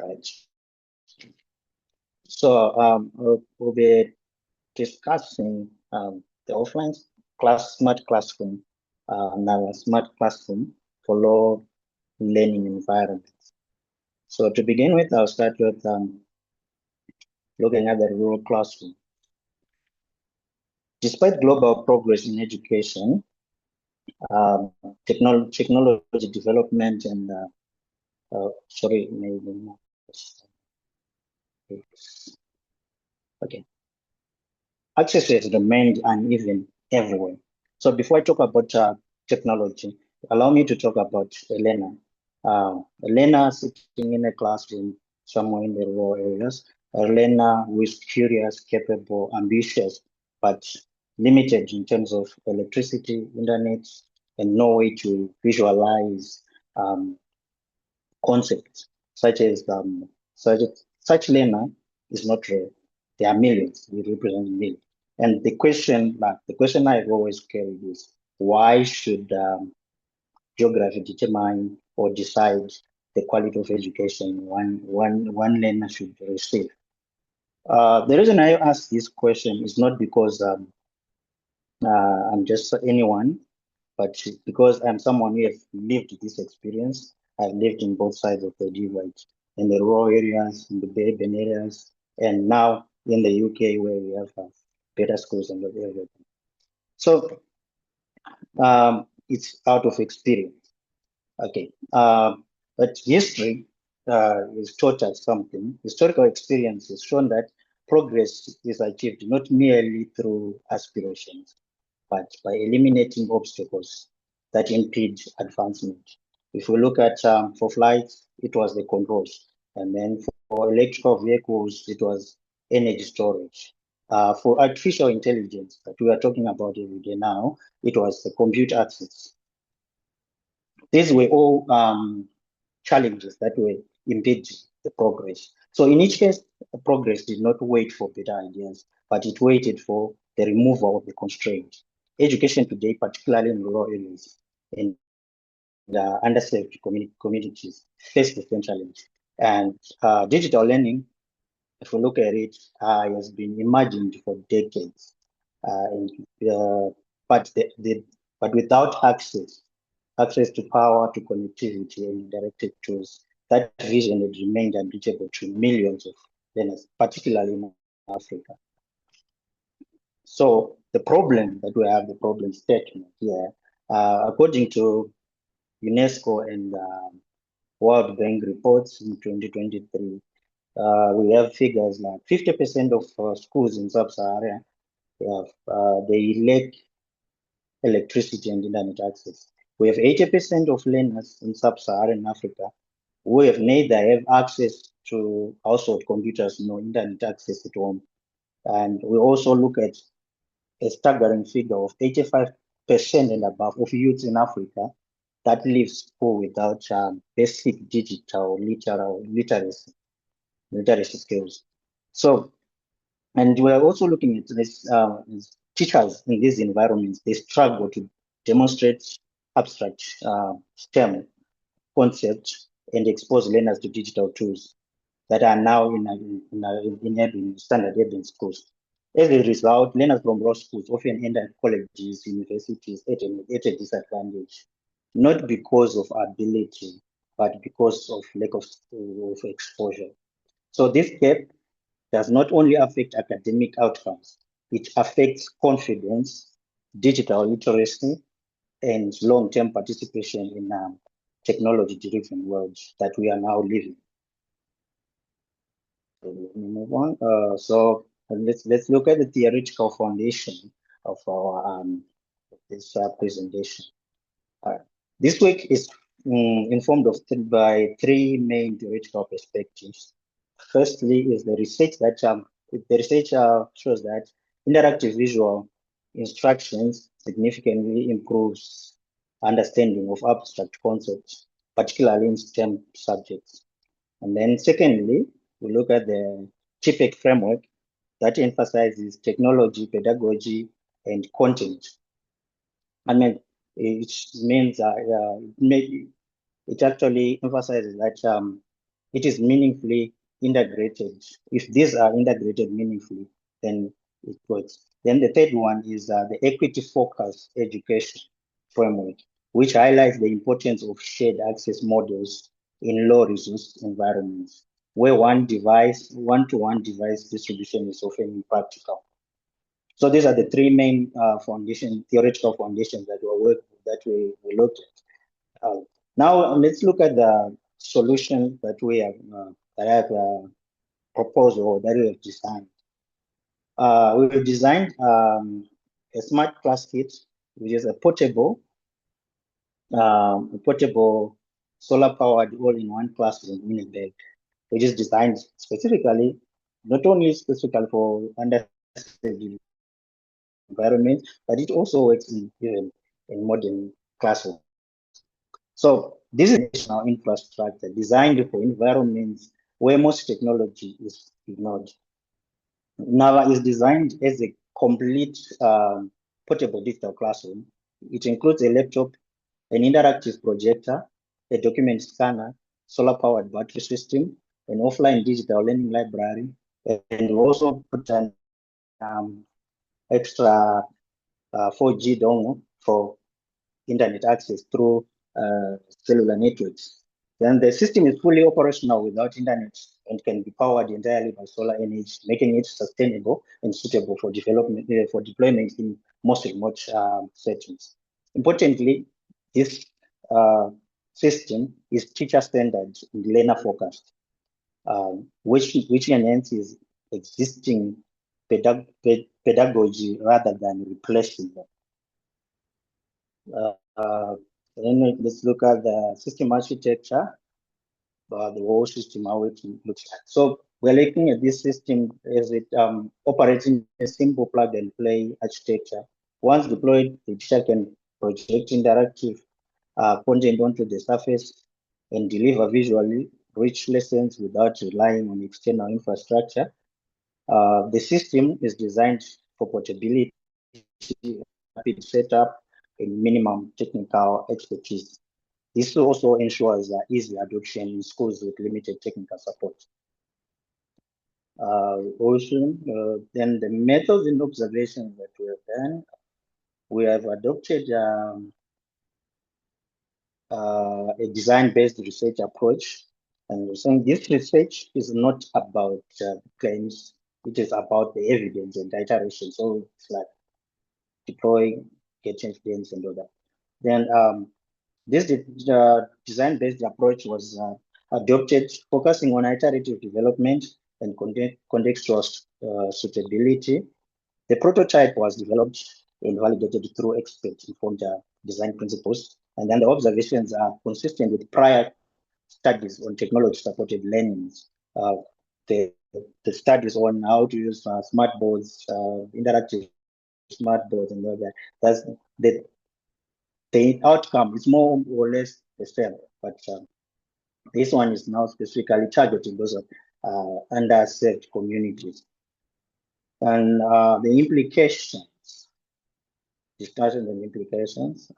right. So we'll be discussing the offline smart classroom, now a smart classroom for low learning environments. So to begin with, I'll start with looking at the rural classroom. Despite global progress in education, technology development and sorry, maybe not. Okay. Access has remained uneven everywhere. So before I talk about technology, allow me to talk about a learner. A learner sitting in a classroom somewhere in the rural areas, a learner who is curious, capable, ambitious, but limited in terms of electricity, internet, and no way to visualize concepts such as such learner is not rare. There are millions. We represent millions. And the question I've always carried is why should geography determine or decide the quality of education one learner should receive? The reason I ask this question is not because I'm just anyone, but because I'm someone who has lived this experience. I've lived in both sides of the divide, in the rural areas, in the urban areas, and now in the UK where we have better schools and everything. So it's out of experience. Okay, but history has taught us something. Historical experience has shown that progress is achieved not merely through aspirations, but by eliminating obstacles that impede advancement. If we look at for flights, it was the controls. And then for electrical vehicles, it was energy storage. For artificial intelligence that we are talking about every day now, it was the compute access. These were all challenges that were impeding the progress. So in each case, progress did not wait for better ideas, but it waited for the removal of the constraints. Education today, particularly in rural areas and underserved communities, face the same challenge. And digital learning, if we look at it, has been imagined for decades. But without access to power, to connectivity, and directed tools, that vision had remained unreachable to millions of learners, particularly in Africa. So the problem that we have, the problem statement here, according to UNESCO and World Bank reports in 2023, we have figures like 50% of schools in sub-Saharan, they lack electricity and internet access. We have 80% of learners in sub-Saharan Africa who have neither have access to household computers nor internet access at home. And we also look at a staggering figure of 85% and above of youths in Africa that leave school without basic digital literacy skills. So, and we're also looking at this, teachers in these environments, they struggle to demonstrate abstract STEM concepts and expose learners to digital tools that are now in standard urban schools. As a result, learners from rural schools often enter colleges, universities at a disadvantage, not because of ability, but because of lack of exposure. So this gap does not only affect academic outcomes, it affects confidence, digital literacy, and long-term participation in technology-driven world that we are now living. So let me move on. So let's look at the theoretical foundation of our this presentation. This work is informed by three main theoretical perspectives. Firstly, is the research that shows that interactive visual instructions significantly improves understanding of abstract concepts, particularly in STEM subjects. And then secondly, we look at the TPEC framework that emphasizes technology, pedagogy, and content. I mean, it means it actually emphasizes that it is meaningfully integrated. If these are integrated meaningfully, then it works. Then the third one is the equity-focused education framework, which highlights the importance of shared access models in low-resource environments, where one-to-one device distribution is often impractical. So these are the three main theoretical foundations we looked at. Now let's look at the solution that we have that I have proposed or that we have designed. We've designed a smart class kit, which is a portable solar-powered all-in-one classroom in a bag, which is designed specifically, not only specifically for underserved environment, but it also works even in modern classrooms. So this is national infrastructure designed for environments where most technology is ignored. NHAVA is designed as a complete portable digital classroom. It includes a laptop, an interactive projector, a document scanner, solar-powered battery system, an offline digital learning library, and we also put an extra 4G dongle for internet access through cellular networks. Then the system is fully operational without internet and can be powered entirely by solar energy, making it sustainable and suitable for deployment in most remote settings. Importantly, this system is teacher-centered and learner-focused, which enhances existing pedagogy rather than replacing them. Then let's look at the system architecture, the whole system, how it looks like. So we're looking at this system as it operates in a simple plug-and-play architecture. Once deployed, the teacher can project interactive content onto the surface and deliver visually rich lessons without relying on external infrastructure. The system is designed for portability, rapid setup, and minimum technical expertise. This also ensures easy adoption in schools with limited technical support. Then the methods and observations that we have done, we have adopted a design-based research approach. And we're saying this research is not about claims, it is about the evidence and iteration. So it's like deploy, get evidence and all that. Then this design-based approach was adopted, focusing on iterative development and contextual suitability. The prototype was developed and validated through expert-informed design principles, and then the observations are consistent with prior studies on technology-supported learnings. The studies on how to use smart boards, interactive smart boards, and all that. That's the outcome is more or less the same, but this one is now specifically targeting those underserved communities. And the implications, discussions and implications,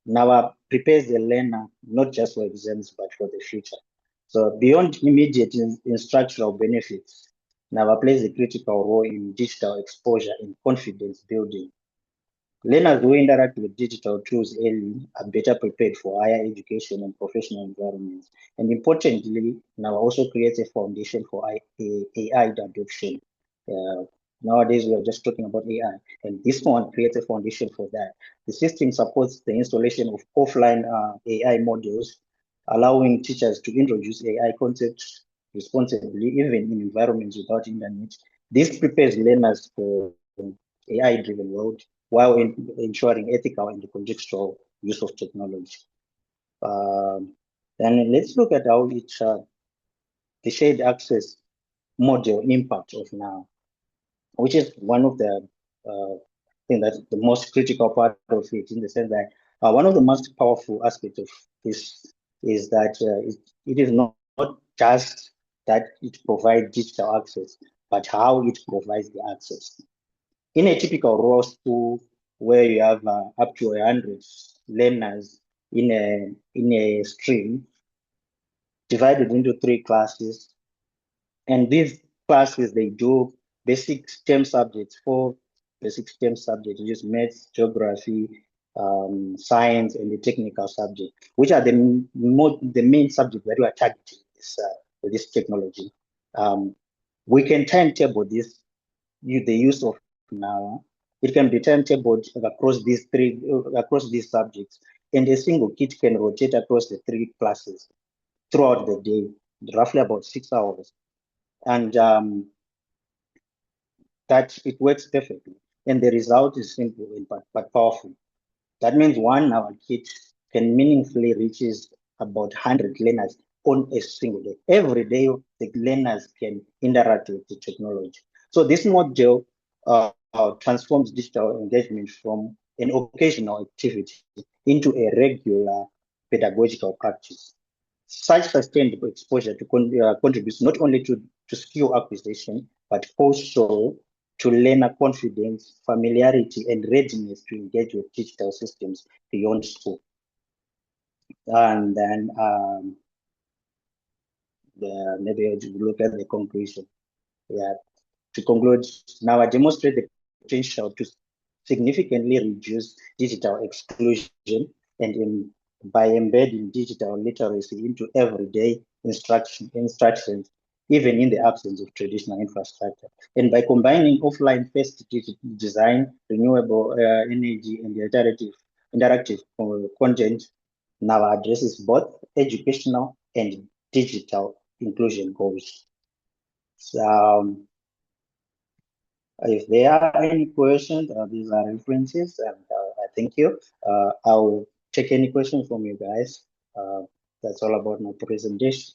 NHAVA prepares the learner not just for exams, but for the future. So beyond immediate instructional benefits, NHAVA plays a critical role in digital exposure and confidence building. Learners who interact with digital tools early are better prepared for higher education and professional environments. And importantly, now also creates a foundation for AI adoption. Nowadays, we are just talking about AI, and this one creates a foundation for that. The system supports the installation of offline AI models, allowing teachers to introduce AI concepts responsibly, even in environments without internet. This prepares learners for AI-driven world while ensuring ethical and contextual use of technology. Then let's look at how the shared access model impact of now, which is one of the thing that's the most critical part of it, in the sense that one of the most powerful aspects of this is that it is not just that it provides digital access, but how it provides the access. In a typical raw school where you have up to 100 learners in a stream, divided into 3 classes. And these classes, they do basic STEM subjects, 4 basic STEM subjects, which is maths, geography, science, and the technical subject, which are the main subjects that we are targeting with this technology. We can timetable this, the use of NHAVA. It can be timetabled across these subjects, and a single kit can rotate across the 3 classes throughout the day, roughly about 6 hours. And that it works perfectly. And the result is simple but powerful. That means 1 hour kit can meaningfully reaches about 100 learners on a single day. Every day, the learners can interact with the technology. So this module transforms digital engagement from an occasional activity into a regular pedagogical practice. Such sustained exposure contributes not only to skill acquisition, but also to learner confidence, familiarity, and readiness to engage with digital systems beyond school. And then maybe I'll look at the conclusion. Yeah. To conclude, now I demonstrate the potential to significantly reduce digital exclusion and by embedding digital literacy into everyday instructions, even in the absence of traditional infrastructure. And by combining offline first design, renewable energy, and the interactive content, now addresses both educational and digital inclusion goals. So, if there are any questions, these are references, and I thank you. I'll take any questions from you guys. That's all about my presentation.